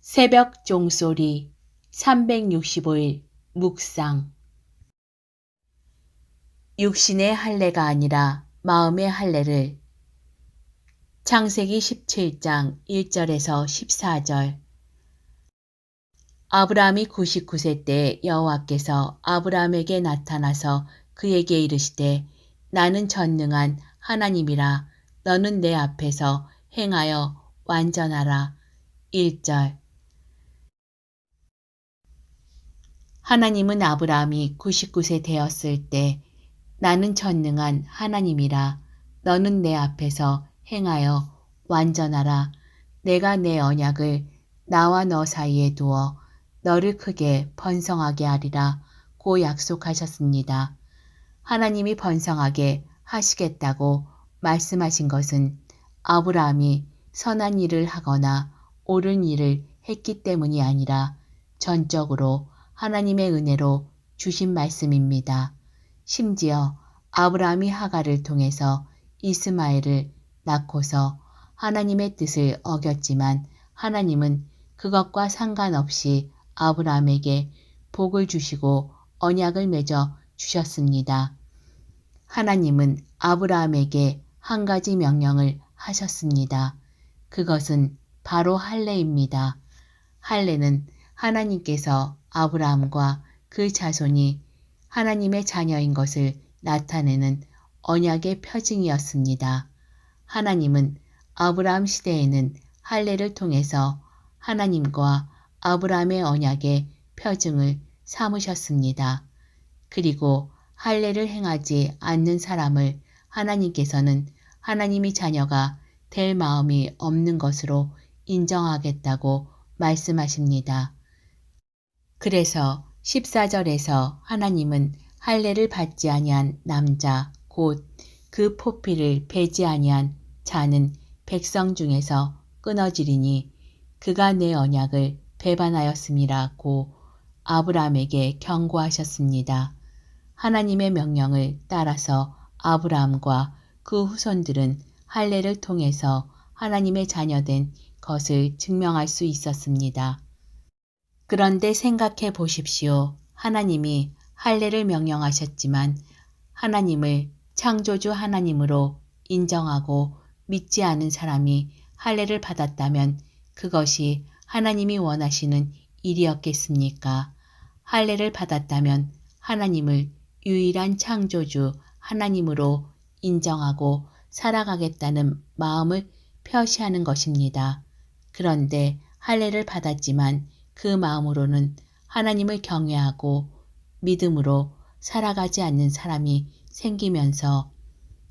새벽 종소리 365일 묵상. 육신의 할례가 아니라 마음의 할례를. 창세기 17장 1절에서 14절. 아브라함이 99세 때 여호와께서 아브라함에게 나타나서 그에게 이르시되 나는 전능한 하나님이라 너는 내 앞에서 행하여 완전하라. 1절. 하나님은 아브라함이 99세 되었을 때 나는 전능한 하나님이라 너는 내 앞에서 행하여 완전하라. 내가 내 언약을 나와 너 사이에 두어 너를 크게 번성하게 하리라 고 약속하셨습니다. 하나님이 번성하게 하시겠다고 말씀하신 것은 아브라함이 선한 일을 하거나 옳은 일을 했기 때문이 아니라 전적으로 하나님의 은혜로 주신 말씀입니다. 심지어 아브라함이 하갈을 통해서 이스마엘을 낳고서 하나님의 뜻을 어겼지만 하나님은 그것과 상관없이 아브라함에게 복을 주시고 언약을 맺어 주셨습니다. 하나님은 아브라함에게 한 가지 명령을 하셨습니다. 그것은 바로 할례입니다. 할례는 하나님께서 아브라함과 그 자손이 하나님의 자녀인 것을 나타내는 언약의 표징이었습니다. 하나님은 아브라함 시대에는 할례를 통해서 하나님과 아브라함의 언약의 표징을 삼으셨습니다. 그리고 할례를 행하지 않는 사람을 하나님께서는 하나님이 자녀가 될 마음이 없는 것으로 인정하겠다고 말씀하십니다. 그래서 14절에서 하나님은 할례를 받지 아니한 남자 곧 그 포피를 베지 아니한 자는 백성 중에서 끊어지리니 그가 내 언약을 배반하였음이라고 아브라함에게 경고하셨습니다. 하나님의 명령을 따라서 아브라함과 그 후손들은 할례를 통해서 하나님의 자녀된 것을 증명할 수 있었습니다. 그런데 생각해 보십시오. 하나님이 할례를 명령하셨지만 하나님을 창조주 하나님으로 인정하고 믿지 않은 사람이 할례를 받았다면 그것이 하나님이 원하시는 일이었겠습니까? 할례를 받았다면 하나님을 유일한 창조주 하나님으로 인정하고 살아가겠다는 마음을 표시하는 것입니다. 그런데 할례를 받았지만 그 마음으로는 하나님을 경외하고 믿음으로 살아가지 않는 사람이 생기면서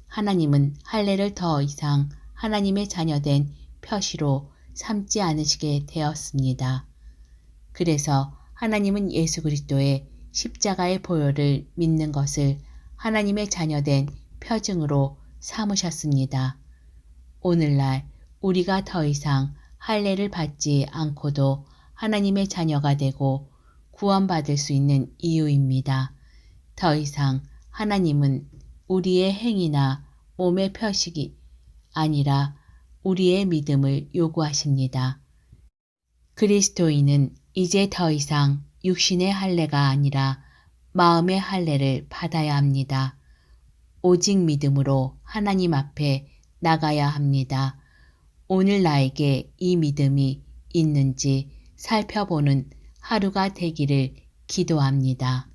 하나님은 할례를 더 이상 하나님의 자녀된 표시로 삼지 않으시게 되었습니다. 그래서 하나님은 예수 그리스도의 십자가의 보혈을 믿는 것을 하나님의 자녀된 표징으로 삼으셨습니다. 오늘날 우리가 더 이상 할례를 받지 않고도 하나님의 자녀가 되고 구원받을 수 있는 이유입니다. 더 이상 하나님은 우리의 행위나 몸의 표식이 아니라 우리의 믿음을 요구하십니다. 그리스도인은 이제 더 이상 육신의 할례가 아니라 마음의 할례를 받아야 합니다. 오직 믿음으로 하나님 앞에 나가야 합니다. 오늘 나에게 이 믿음이 있는지 살펴보는 하루가 되기를 기도합니다.